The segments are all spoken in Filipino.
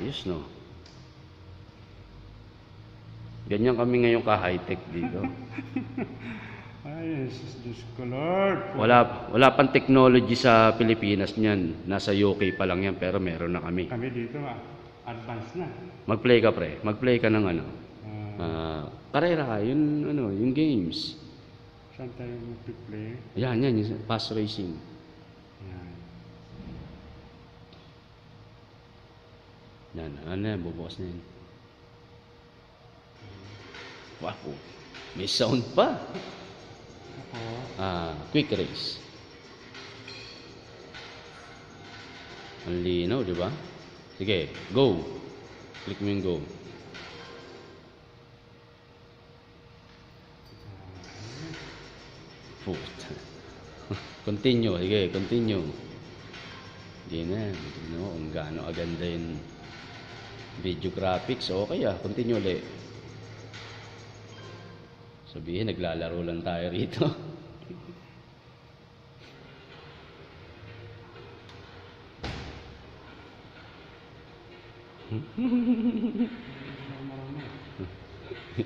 Ayos, no? Ganyan kami ngayon ka-high-tech dito. Ay, Diyos ko, Lord. Wala pang technology sa Pilipinas niyan. Nasa UK pa lang yan, pero meron na kami. Kami dito, advance na. Mag-play ka, pre. Mag-play ka ng ano. Ah, Karera, yung games. saan tayo mag-play? Yan, yung fast racing. Yan. Yan, bubukas na yan. Wow, may sound pa. Ako, Quick race. Ang linaw, di ba? Sige, go. Click mo yung go. Puta. Continue, sige, continue. Hindi na, tignan mo kung gaano aganda yung video graphics. Okay continue ulit. Sabihin, naglalaro lang tayo rito.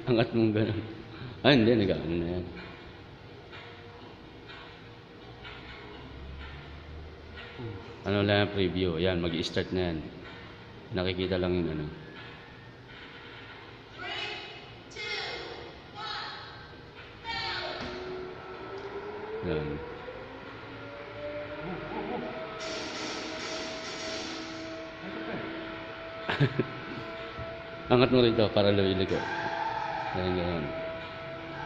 Angat mong gano'n. Hindi, nag-ano na yan. Ano lang preview. Ayan, mag-i-start na yan. Nakikita lang yung ano. Ayan. Angat mo rito para lumiligo. Ganyan.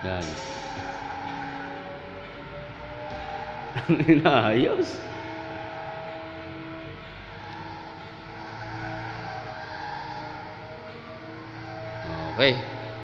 Yan. Inayos. Okay.